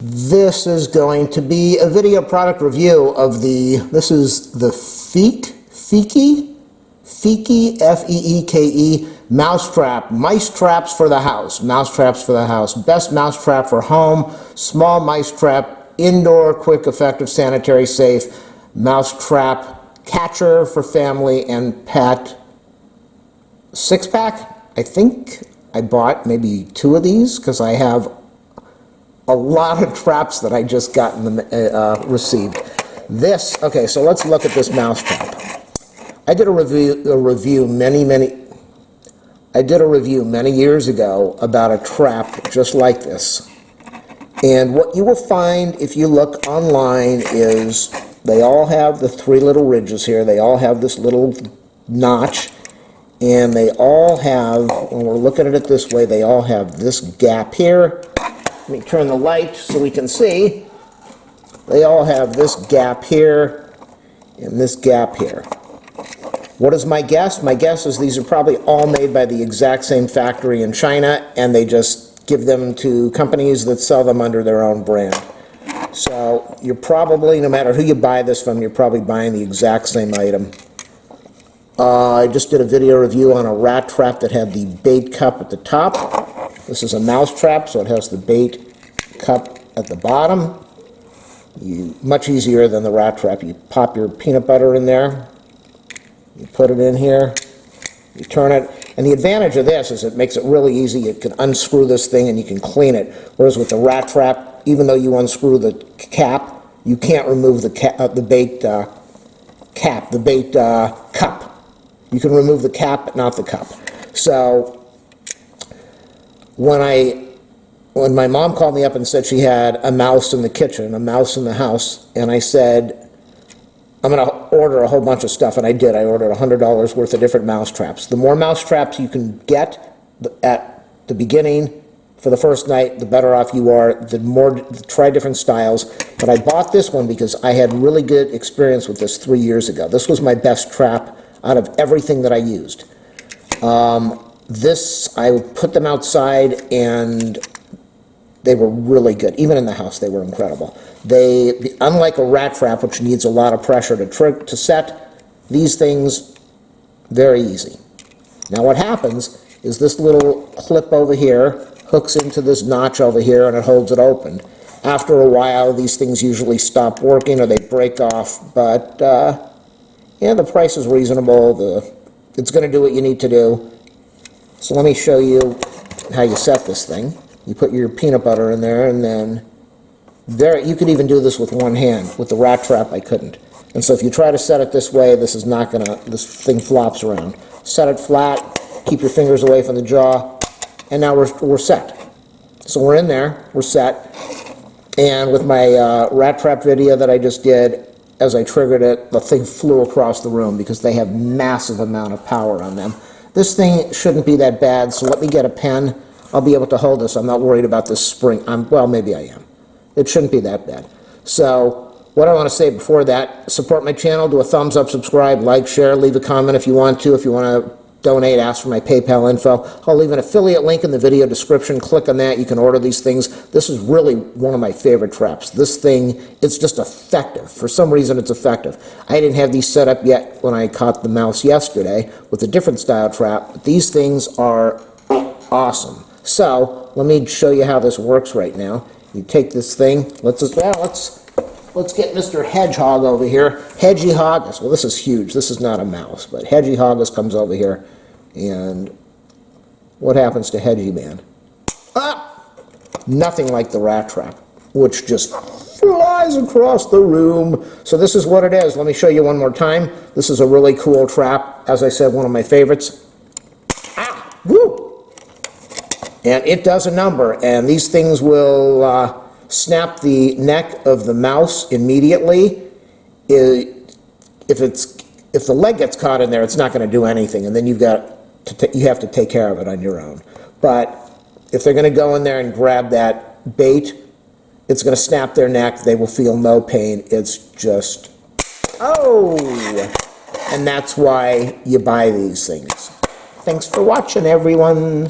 This is going to be a video product review of this is the Feeke, F-E-E-K-E, Mousetrap, mice traps for the house, mousetraps for the house, best mousetrap for home, small mice trap, indoor, quick, effective, sanitary, safe, mousetrap catcher for family and pet, 6-pack. I think I bought maybe 2 of these because I have a lot of traps that I just got received. Okay, so let's look at this mousetrap. I did a review many years ago about a trap just like this. And what you will find if you look online is they all have the 3 little ridges here. They all have this little notch. And they all have, when we're looking at it this way, they all have this gap here. Let me turn the light so we can see. They all have this gap here and this gap here. What is my guess? My guess is these are probably all made by the exact same factory in China, and they just give them to companies that sell them under their own brand. So you're probably, no matter who you buy this from, you're probably buying the exact same item. I just did a video review on a rat trap that had the bait cup at the top. This is a mouse trap, so it has the bait cup at the bottom. Much easier than the rat trap. You pop your peanut butter in there, you put it in here, you turn it, and the advantage of this is it makes it really easy. You can unscrew this thing and you can clean it, whereas with the rat trap, even though you unscrew the cap, you can't remove the bait cup. You can remove the cap, but not the cup. So when my mom called me up and said she had a mouse in the kitchen, a mouse in the house, and I said, I'm going to order a whole bunch of stuff, and I did. I ordered $100 worth of different mouse traps. The more mouse traps you can get at the beginning for the first night, the better off you are. Try different styles. But I bought this one because I had really good experience with this 3 years ago. This was my best trap out of everything that I used. I put them outside and they were really good. Even in the house, they were incredible. Unlike a rat trap, which needs a lot of pressure to set, these things, very easy. Now what happens is this little clip over here hooks into this notch over here and it holds it open. After a while, these things usually stop working or they break off, but yeah, the price is reasonable. It's going to do what you need to do. So let me show you how you set this thing. You put your peanut butter in there, and then you could even do this with one hand. With the rat trap, I couldn't. And so if you try to set it this way, this thing flops around. Set it flat, keep your fingers away from the jaw, and now we're set. So we're in there, we're set. And with my rat trap video that I just did, as I triggered it, the thing flew across the room because they have massive amount of power on them. This thing shouldn't be that bad, so let me get a pen. I'll be able to hold this. I'm not worried about this spring. Well, maybe I am. It shouldn't be that bad. So what I want to say before that, support my channel, do a thumbs up, subscribe, like, share, leave a comment if you want to. If you want to donate, ask for my PayPal info. I'll leave an affiliate link in the video description. Click on that. You can order these things. This is really one of my favorite traps. This thing, it's just effective. For some reason, it's effective. I didn't have these set up yet when I caught the mouse yesterday with a different style trap, but these things are awesome. So let me show you how this works right now. You take this thing. Let's get Mr. Hedgehog over here. Hedgehog. Well, this is huge. This is not a mouse, but Hedgehog comes over here, and what happens to Hedgie Man? Nothing like the rat trap, which just flies across the room. So this is what it is. Let me show you one more time. This is a really cool trap. As I said, one of my favorites. Woo! And it does a number, and these things will snap the neck of the mouse immediately. If the leg gets caught in there, it's not going to do anything, and then you have to take care of it on your own. But if they're going to go in there and grab that bait, it's going to snap their neck. They will feel no pain. It's just, and that's why you buy these things. Thanks for watching, everyone.